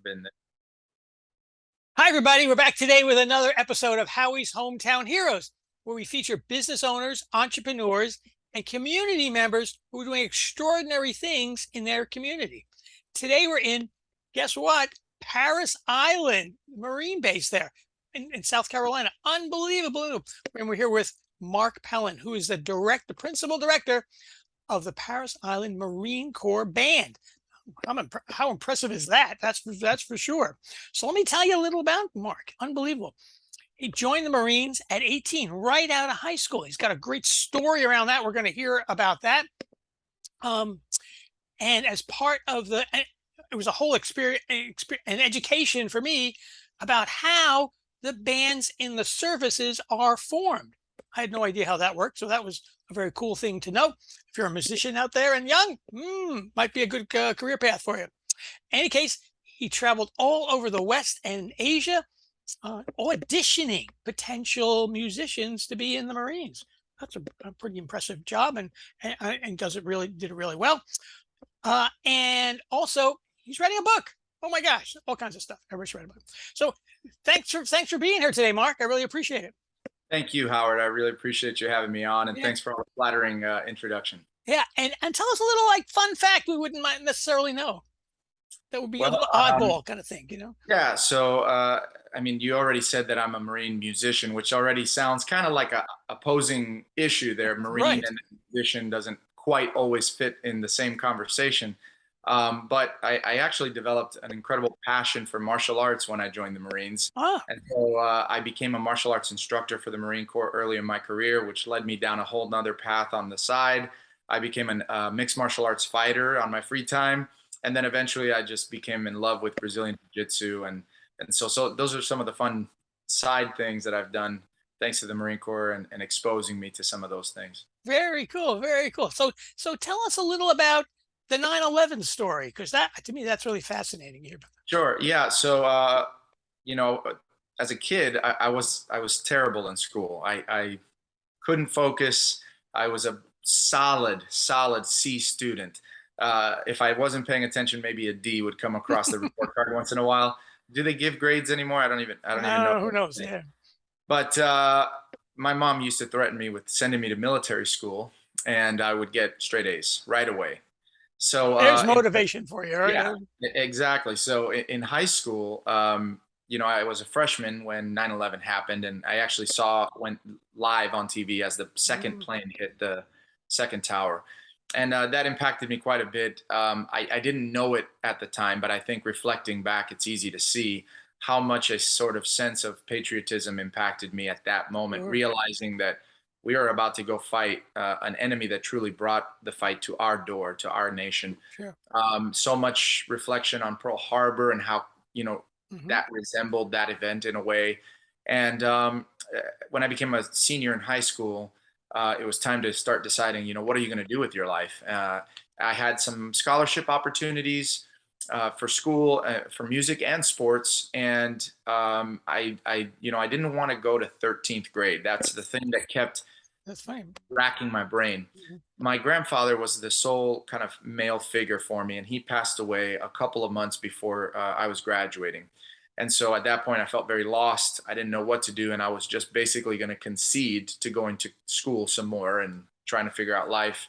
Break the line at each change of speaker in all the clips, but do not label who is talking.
been there.
Hi, everybody. We're back today with another episode of Howie's Hometown Heroes, where we feature business owners, entrepreneurs, and community members who are doing extraordinary things in their community. Today, we're in, guess what? Paris Island, Marine base there in South Carolina. Unbelievable. And we're here with Mark Pellon, who is the principal director of the Paris Island Marine Corps Band. How impressive is that? That's for sure. So let me tell you a little about Mark. Unbelievable. He joined the Marines at 18, right out of high school. He's got a great story around that. We're going to hear about that. And as part of it was a whole experience, an education for me about how the bands in the services are formed. I had no idea how that worked, so that was a very cool thing to know. If you're a musician out there and young, might be a good career path for you. In any case, he traveled all over the West and Asia, auditioning potential musicians to be in the Marines. That's a pretty impressive job, and did it really well. And also, he's writing a book. Oh my gosh, all kinds of stuff. I wish I read a book. So, thanks for being here today, Mark. I really appreciate it.
Thank you, Howard. I really appreciate you having me on, and thanks for all the flattering introduction.
Yeah, and tell us a little fun fact we wouldn't necessarily know. That would be a little oddball kind of thing,
Yeah. So, you already said that I'm a Marine musician, which already sounds kind of like a opposing issue there. Marine and musician doesn't quite always fit in the same conversation. But I actually developed an incredible passion for martial arts when I joined the Marines. And so I became a martial arts instructor for the Marine Corps early in my career, which led me down a whole nother path on the side. I became a mixed martial arts fighter on my free time. And then eventually I just became in love with Brazilian Jiu-Jitsu. And so those are some of the fun side things that I've done thanks to the Marine Corps and exposing me to some of those things.
Very cool. Very cool. So tell us a little about the 9/11 story, because that, to me, that's really fascinating here.
Sure. Yeah. So, as a kid, I was terrible in school. I couldn't focus. I was a solid C student. If I wasn't paying attention, maybe a D would come across the report card once in a while. Do they give grades anymore? I don't even know.
Who knows? Yeah.
But my mom used to threaten me with sending me to military school, and I would get straight A's right away. So
there's motivation for you, right?
Yeah, exactly. So in high school, I was a freshman when 9/11 happened, and I actually went live on TV as the second plane hit the second tower. And that impacted me quite a bit. I didn't know it at the time, but I think reflecting back, it's easy to see how much a sort of sense of patriotism impacted me at that moment, realizing that we are about to go fight an enemy that truly brought the fight to our door, to our nation.
Sure.
So much reflection on Pearl Harbor and how, that resembled that event in a way. And when I became a senior in high school, it was time to start deciding, what are you going to do with your life? I had some scholarship opportunities for school, for music and sports. And I didn't want to go to 13th grade. That's the thing that kept racking my brain. My grandfather was the sole kind of male figure for me, and he passed away a couple of months before I was graduating. And so at that point, I felt very lost. I didn't know what to do, and I was just basically going to concede to going to school some more and trying to figure out life.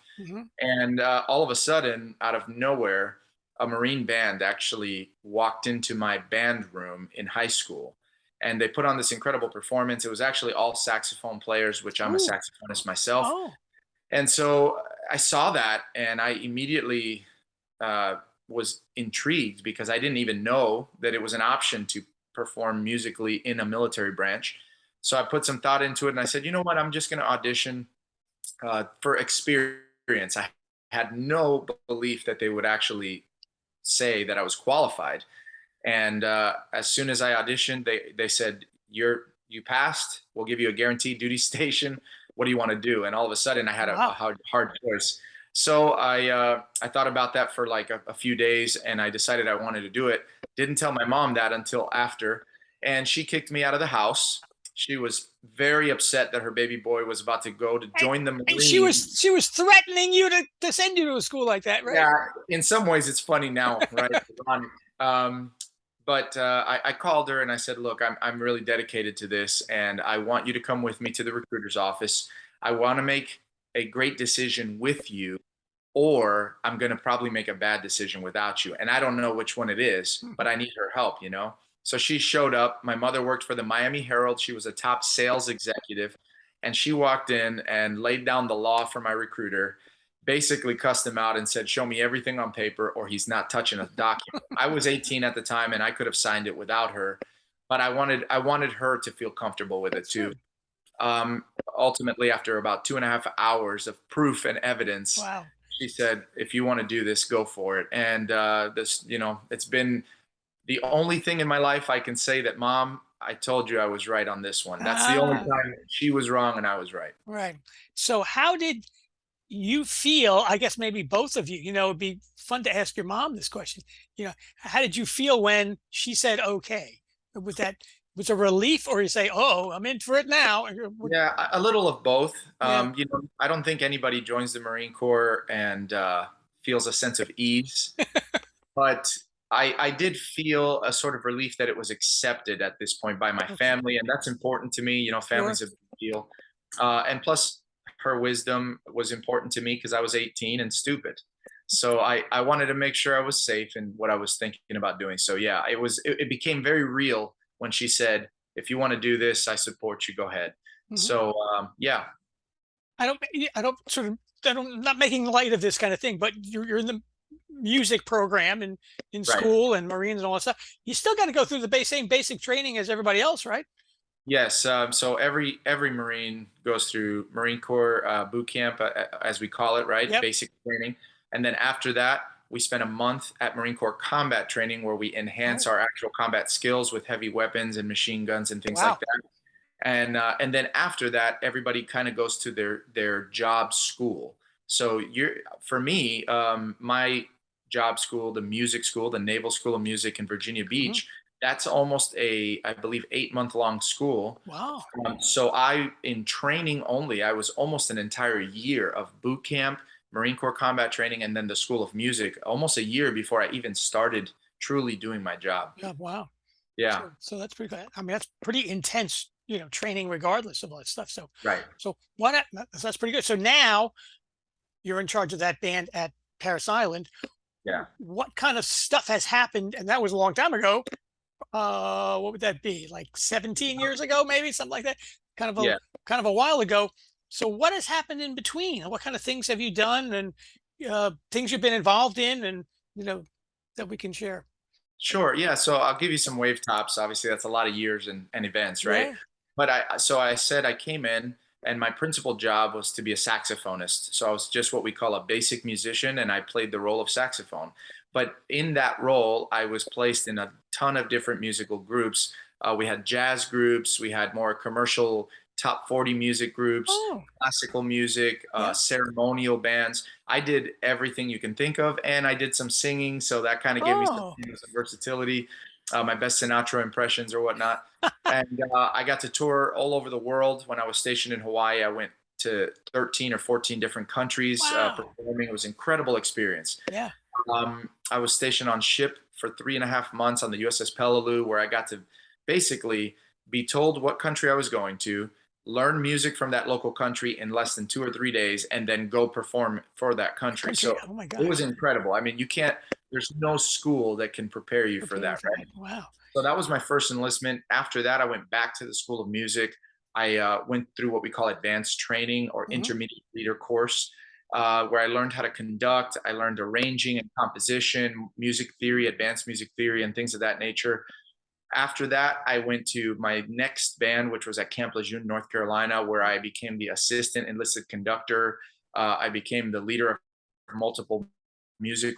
And all of a sudden, out of nowhere, a Marine band actually walked into my band room in high school, and they put on this incredible performance. It was actually all saxophone players, which I'm a saxophonist myself. And so I saw that, and I immediately was intrigued because I didn't even know that it was an option to perform musically in a military branch. So I put some thought into it, and I said, you know what, I'm just going to audition for experience. I had no belief that they would actually say that I was qualified. And as soon as I auditioned, they said, you passed. We'll give you a guaranteed duty station. What do you want to do? And all of a sudden I had a hard choice. So I thought about that for like a few days, and I decided I wanted to do it. Didn't tell my mom that until after, and she kicked me out of the house. She was very upset that her baby boy was about to go to join the Marines.
And she was threatening you to send you to a school like that, right?
Yeah, in some ways it's funny now, right? but I called her and I said, "Look, I'm really dedicated to this, and I want you to come with me to the recruiter's office. I want to make a great decision with you, or I'm going to probably make a bad decision without you. And I don't know which one it is, but
Mhm.
I need her help, you know?" So she showed up. My mother worked for the Miami Herald. She was a top sales executive. And she walked in and laid down the law for my recruiter, basically cussed him out and said, "Show me everything on paper or he's not touching a document." I was 18 at the time and I could have signed it without her, but I wanted her to feel comfortable with it too.
Sure.
Ultimately, after about 2.5 hours of proof and evidence,
Wow.
she said, "If you want to do this, go for it." And it's been the only thing in my life I can say that, Mom, I told you I was right on this one. That's the only
Ah,
time she was wrong and I was right.
right. So how did you feel? I guess maybe both of you, it'd be fun to ask your mom this question. How did you feel when she said okay? Was that was a relief, or you say, "Oh, I'm in for it now"?
Yeah, a little of both.
Yeah.
I don't think anybody joins the Marine Corps and feels a sense of ease. But I did feel a sort of relief that it was accepted at this point by my
Okay.
family, and that's important to me.
Sure.
Family's a big deal. And plus, her wisdom was important to me because I was 18 and stupid. So I wanted to make sure I was safe in what I was thinking about doing. So yeah, it became very real when she said, "If you want to do this, I support you. Go ahead."
Mhm.
So yeah,
I don't sort of, I'm not making light of this kind of thing, but you're in the music program and in
right.
school and Marines and all that stuff. You still got to go through the same basic training as everybody else, right?
Yes, so every Marine goes through Marine Corps boot camp, as we call it, right?
Yep.
Basic training, and then after that, we spend a month at Marine Corps combat training, where we enhance
Oh,
our actual combat skills with heavy weapons and machine guns and things like
wow.
that. And then after that, everybody kind of goes to their job school. So for me, my job school, the music school, the Naval School of Music in Virginia
Mhm.
Beach, that's almost I believe, 8 month long school.
Wow.
So in training only, I was almost an entire year of boot camp, Marine Corps combat training, and then the School of Music, almost a year before I even started truly doing my job.
Yeah. Wow.
Yeah,
So that's pretty good. I mean, that's pretty intense, training regardless of all that stuff. So,
right.
so why not? That's pretty good. So now you're in charge of that band at Paris Island.
Yeah,
What kind of stuff has happened? And that was a long time ago. What would that be? Like 17 years ago, maybe something like that. Kind of a
yeah.
kind of a while ago. So what has happened in between? What kind of things have you done, and things you've been involved in, and you know that we can share?
Sure. Yeah. So I'll give you some wave tops. Obviously, that's a lot of years and events, right?
Yeah.
But I said I came in, and my principal job was to be a saxophonist. So I was just what we call a basic musician, and I played the role of saxophone. But in that role, I was placed in a ton of different musical groups. We had jazz groups, we had more commercial top 40 music groups,
Oh.
classical music,
Yeah.
ceremonial bands. I did everything you can think of, and I did some singing, so that kind of gave me
Oh.
some versatility. My best Sinatra impressions or whatnot, and I got to tour all over the world. When I was stationed in Hawaii, I went to 13 or 14 different countries
Wow.
performing. It was an incredible experience.
Yeah.
I was stationed on ship for 3.5 months on the USS Peleliu, where I got to basically be told what country I was going to, learn music from that local country in less than 2 or 3 days, and then go perform for that
The
country.
country.
So
Oh my
it was
gosh.
incredible. I mean, you can't, there's no school that can prepare you for
Prepare you
that,
for
right?
that. Wow.
So that was my first enlistment. After that, I went back to the School of Music. I went through what we call advanced training or
Hmm.
intermediate leader course, where I learned how to conduct. I learned arranging and composition, music theory, advanced music theory, and things of that nature. After that, I went to my next band, which was at Camp Lejeune, North Carolina, where I became the assistant enlisted conductor. I became the leader of multiple music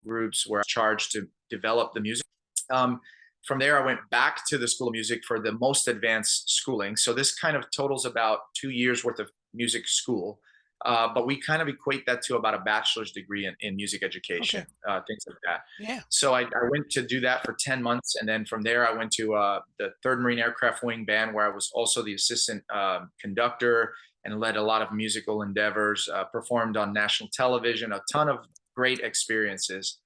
groups where I was charged to develop the music. Um, from there, I went back to the School of Music for the most advanced schooling. So this kind of totals about 2 years worth of music school. But we kind of equate that to about a bachelor's degree in music
Okay.
education, things like that.
Yeah.
So I went to do that for 10 months. And then from there, I went to the 3rd Marine Aircraft Wing Band, where I was also the assistant conductor and led a lot of musical endeavors, performed on national television, a ton of great experiences.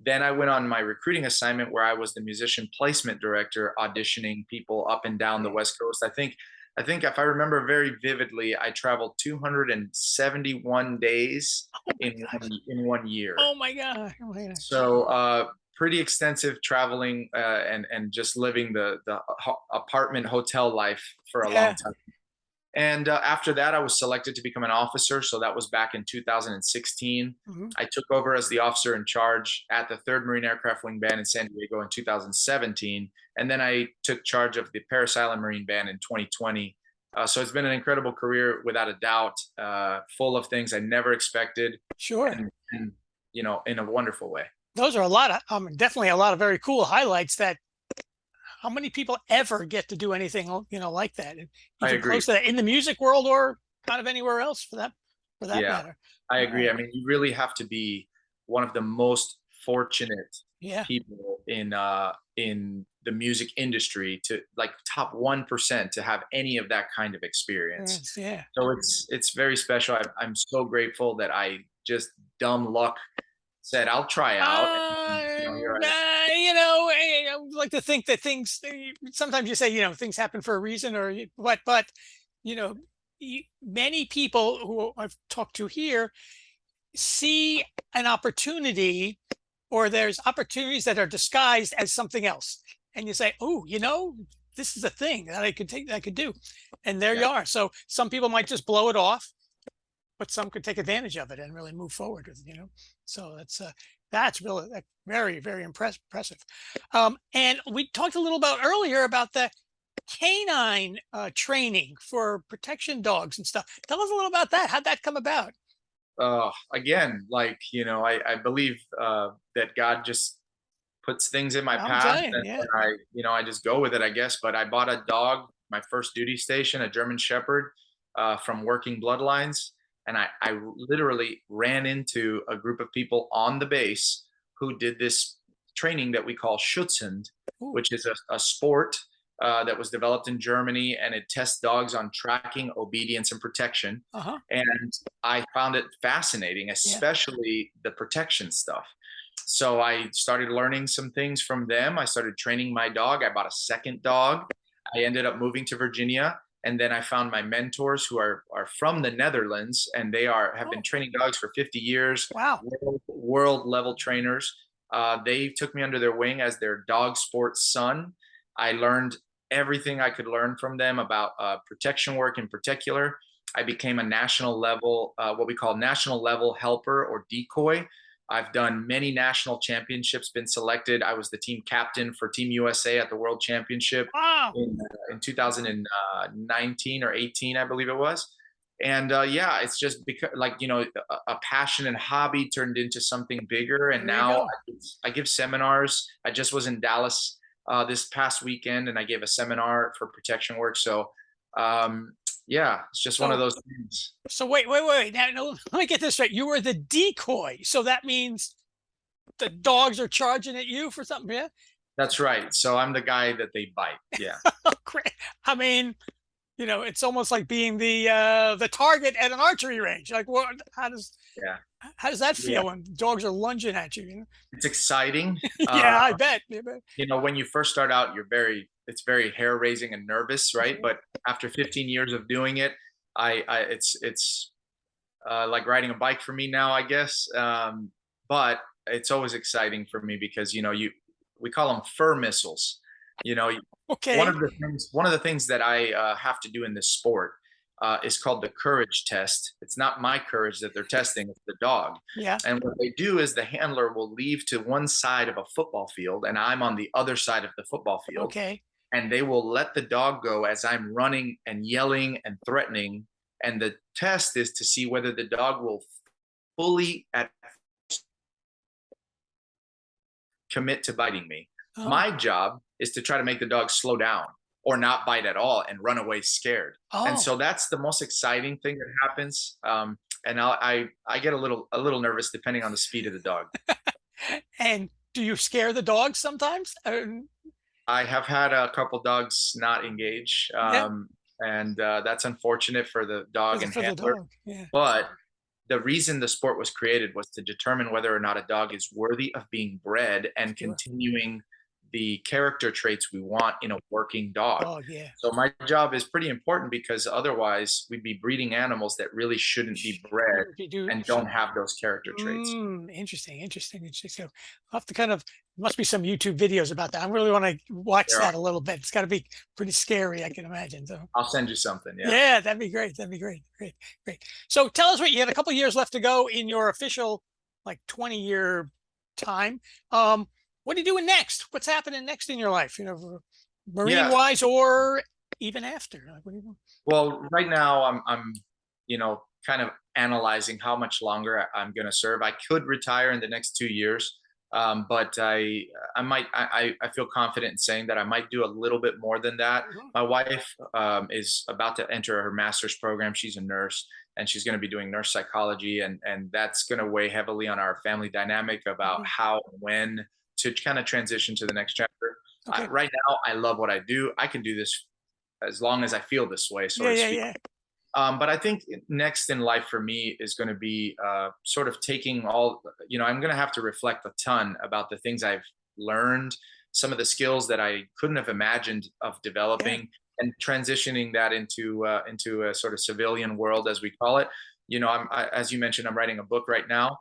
Then I went on my recruiting assignment where I was the musician placement director, auditioning people up and down the West Coast. I think if I remember very vividly, I traveled 271 days
Oh my gosh.
in 1 year.
Oh my gosh. Oh my gosh.
So pretty extensive traveling and just living the apartment hotel life for a long
Yeah.
time. And after that, I was selected to become an officer. So that was back in 2016.
Mhm.
I took over as the officer in charge at the 3rd Marine Aircraft Wing Band in San Diego in 2017. And then I took charge of the Paris Island Marine Band in 2020. So it's been an incredible career, without a doubt, full of things I never expected,
Sure.
and in a wonderful way.
Those are a lot of definitely a lot of very cool highlights that how many people ever get to do anything like that,
I
even
agree.
close to that in the music world or kind of anywhere else for that
Yeah,
matter.
I agree.
Uh,
I mean, you really have to be one of the most fortunate
yeah.
people in the music industry, to like top 1%, to have any of that kind of experience.
Yes, yeah.
So it's very special. I'm so grateful that I just dumb luck said I'll try out, and here I am.
I like to think that things sometimes you say, things happen for a reason or what, but you know, many people who I've talked to here see an opportunity or there's opportunities that are disguised as something else. And you say, oh, this is a thing that I could do. And there
Yeah,
you are. So some people might just blow it off, but some could take advantage of it and really move forward with. So that's really very, very impressive. And we talked a little about earlier about the canine training for protection dogs and stuff. Tell us a little about that. How'd that come about?
again, like, I believe that God just puts things in my
I'm
path,
telling
and
you, yeah.
I just go with it, I guess. But I bought a dog, my first duty station, a German Shepherd, from working bloodlines, and I literally ran into a group of people on the base who did this training that we call Schutzhund,
Ooh,
which is a sport that was developed in Germany, and it tests dogs on tracking, obedience, and protection.
uh-huh.
And I found it fascinating,
Yeah.
especially the protection stuff. So I started learning some things from them. I started training my dog. I bought a second dog. I ended up moving to Virginia, and then I found my mentors who are from the Netherlands, and they have been
Oh,
training dogs for 50 years,
wow.
world level trainers. They took me under their wing as their dog sports son. I learned everything I could learn from them about protection work in particular. I became a national level, what we call national level helper or decoy. I've done many national championships, been selected. I was the team captain for Team USA at the World Championship
Wow.
in 2019 or 18, I believe it was. And yeah, it's just because, like, a passion and hobby turned into something bigger. And
There you
now
go.
I give seminars. I just was in Dallas this past weekend, and I gave a seminar for protection work. So yeah, it's just one of
So
those things.
so wait. Now, no, let me get this straight. You were the decoy. So that means the dogs are charging at you for something, yeah?
That's right. So I'm the guy that they bite. Yeah.
Oh, great. I mean, it's almost like being the target at an archery range. Like what
Yeah.
how does that
Yeah.
feel when dogs are lunging at you?
It's exciting.
Yeah, I bet. Yeah, but
When you first start out, it's very hair raising and nervous, right?
sure.
But after 15 years of doing it, it's like riding a bike for me now, I guess. But it's always exciting for me because, we call them fur missiles. You know,
Okay.
one of the things that I have to do in this sport is called the courage test. It's not my courage that they're testing; it's the dog.
Yeah.
And what they do is the handler will leave to one side of a football field, and I'm on the other side of the football field,
Okay.
and they will let the dog go as I'm running and yelling and threatening. And the test is to see whether the dog will fully commit to biting me.
Oh.
My job is to try to make the dog slow down or not bite at all and run away scared. And
Oh.
so that's the most exciting thing that happens. And I get a little nervous depending on the speed of the dog.
And do you scare the dogs sometimes?
I have had a couple dogs not engage,
Yeah.
and that's unfortunate for the dog and
For the
handler.
dog. Yeah.
But the reason the sport was created was to determine whether or not a dog is worthy of being bred and
Sure.
continuing the character traits we want in a working dog.
Dog, yeah.
So my job is pretty important because otherwise we'd be breeding animals that really shouldn't be bred
If you do,
and don't have those character traits.
interesting, interesting, interesting. So I'll have to kind of must be some YouTube videos about that. I really want to watch
There are.
that a little bit. It's got to be pretty scary, I can imagine. So
I'll send you something. Yeah.
yeah, that'd be great. That'd be great. Great, great. So tell us what you had a couple years left to go in your official like 20-year time. What are you doing next? What's happening next in your life? Marine
Yeah.
wise or even after? Like, what are you doing?
Well, right now I'm kind of analyzing how much longer I'm going to serve. I could retire in the next 2 years, but I feel confident in saying that I might do a little bit more than that.
Mhm,
My wife is about to enter her master's program. She's a nurse, and she's going to be doing nurse psychology, and that's going to weigh heavily on our family dynamic about
mhm.
how and when to kind of transition to the next chapter.
Okay.
Right now, I love what I do. I can do this as long as I feel this way, so
Yeah,
to
yeah,
speak.
yeah.
But I think next in life for me is going to be sort of taking all, I'm going to have to reflect a ton about the things I've learned, some of the skills that I couldn't have imagined of
Yeah.
developing, and transitioning that into a sort of civilian world, as we call it. As you mentioned, I'm writing a book right now,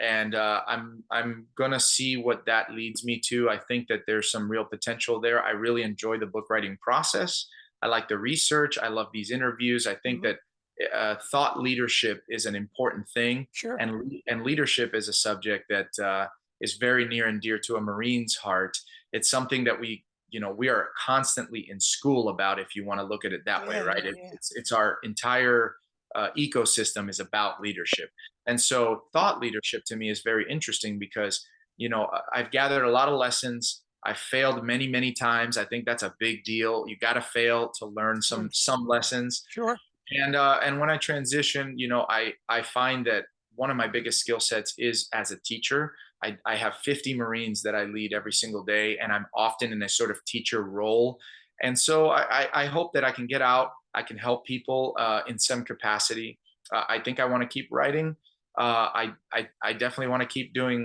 and I'm gonna see what that leads me to. I think that there's some real potential there. I really enjoy the book writing process. I like the research. I love these interviews. I think
Mhm.
that thought leadership is an important thing,
Sure.
and leadership is a subject that is very near and dear to a Marine's heart. It's something that we are constantly in school about, if you want to look at it that way,
Yeah,
right?
yeah, yeah.
It's our entire ecosystem is about leadership, and so thought leadership to me is very interesting because I've gathered a lot of lessons. I've failed many, many times. I think that's a big deal. You got to fail to learn
Sure.
some lessons.
Sure.
And when I transition, I find that one of my biggest skill sets is as a teacher. I have 50 Marines that I lead every single day, and I'm often in a sort of teacher role. And so I hope that I can get out. I can help people in some capacity. I think I want to keep writing. I definitely want to keep doing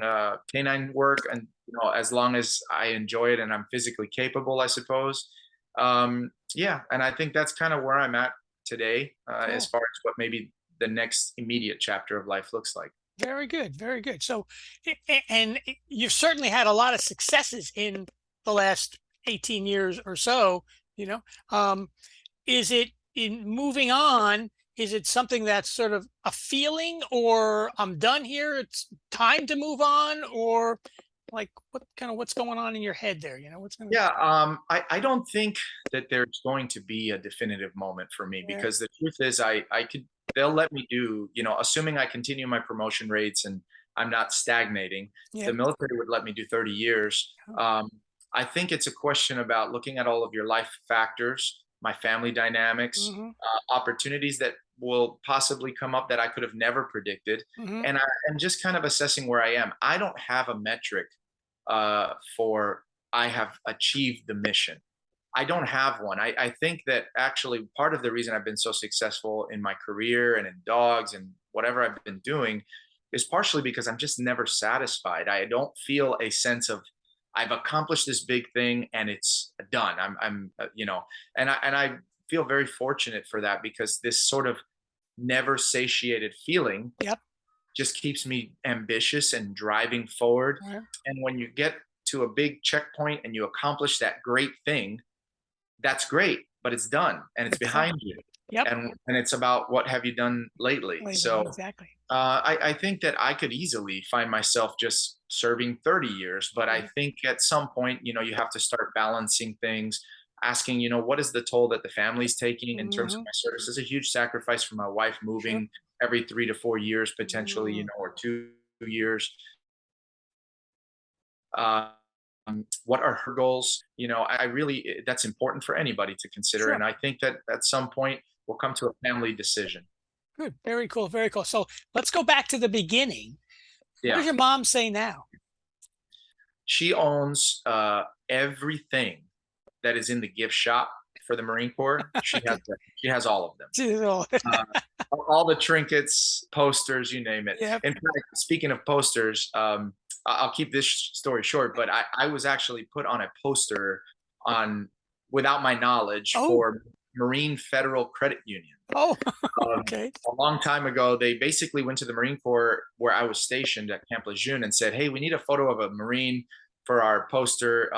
canine work, and as long as I enjoy it and I'm physically capable, I suppose. Yeah, and I think that's kind of where I'm at today, as
Cool.
far as what maybe the next immediate chapter of life looks like.
Very good. Very good. So, and you've certainly had a lot of successes in the last 18 years or so, you know. Um, is it in moving on? Is it something that's sort of a feeling or I'm done here? It's time to move on, or like what's going on in your head there? What's going to,
Yeah, I don't think that there's going to be a definitive moment for me,
yeah,
because the truth is I could they'll let me do, assuming I continue my promotion rates and I'm not stagnating,
yeah.
the military would let me do 30 years. I think it's a question about looking at all of your life factors, my family dynamics,
Mm-hmm,
opportunities that will possibly come up that I could have never predicted,
mm-hmm.
and just kind of assessing where I am. I don't have a metric for I have achieved the mission. I don't have one. I think that actually part of the reason I've been so successful in my career and in dogs and whatever I've been doing is partially because I'm just never satisfied. I don't feel a sense of I've accomplished this big thing and it's done. And I feel very fortunate for that, because this sort of never satiated feeling
Yep.
just keeps me ambitious and driving forward.
Right.
And when you get to a big checkpoint and you accomplish that great thing, that's great, but it's done and it's behind
Exactly.
you.
Yep.
And it's about what have you done lately.
Lately,
So
exactly.
I think that I could easily find myself just serving 30 years, but I
Yeah.
think at some point, you have to start balancing things, asking, what is the toll that the family's taking in terms of
Mm-hmm.
my service? Is a huge sacrifice for my wife,
Sure.
moving every 3 to 4 years, potentially,
Mm,
or 2 years. Um, what are her goals? I really, that's important for anybody to consider.
sure.
And I think that at some point we'll come to a family decision.
Good. Very cool. Very cool. So let's go back to the beginning. What
Yeah.
does your mom say now?
She owns everything that is in the gift shop. for the Marine Corps.
Okay.
She has all of them.
So,
Uh, all the trinkets, posters, you name it.
yeah.
In fact, speaking of posters, I'll keep this story short, but I was actually put on a poster on without my knowledge
Oh,
for Marine Federal Credit Union.
oh,
Um,
okay.
a long time ago, they basically went to the Marine Corps where I was stationed at Camp Lejeune and said, "Hey, we need a photo of a Marine for our poster.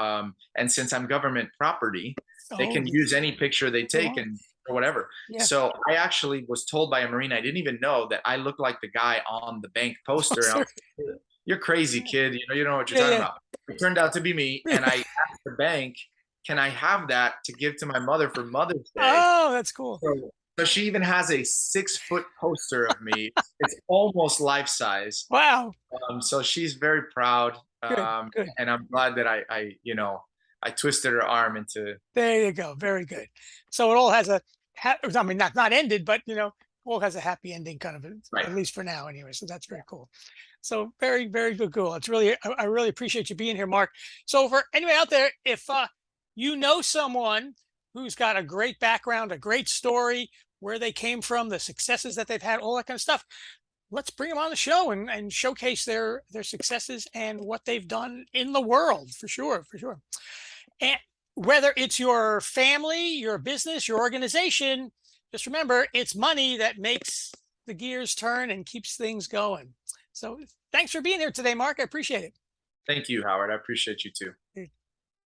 And since I'm government property, they
Oh,
can use any picture they
go
take
on.
and or whatever."
Yeah.
So I actually was told by a Marine I didn't even know that I looked like the guy on the bank poster. And I
Poster.
was like, "You're crazy, kid. You don't know what you're
Yeah,
talking
yeah.
about." It turned out to be me, and I asked the bank, "Can I have that to give to my mother for Mother's Day?"
Oh, that's cool.
So she even has a 6 foot poster of me. It's almost life size.
Wow.
So she's very proud,
Good, good.
and I'm glad that I twisted her arm into
There you go. Very good. So it all has a, I mean, not ended, but all has a happy ending, kind of,
right.
at least for now, anyway. So that's very cool. So very, very good, cool. It's really, I really appreciate you being here, Mark. So for anybody out there, if you know someone who's got a great background, a great story, where they came from, the successes that they've had, all that kind of stuff, let's bring them on the show and showcase their successes and what they've done in the world, for sure, for sure. And whether it's your family, your business, your organization, just remember it's money that makes the gears turn and keeps things going. So thanks for being here today, Mark. I appreciate
Thank you, Howard. I appreciate you too.
it.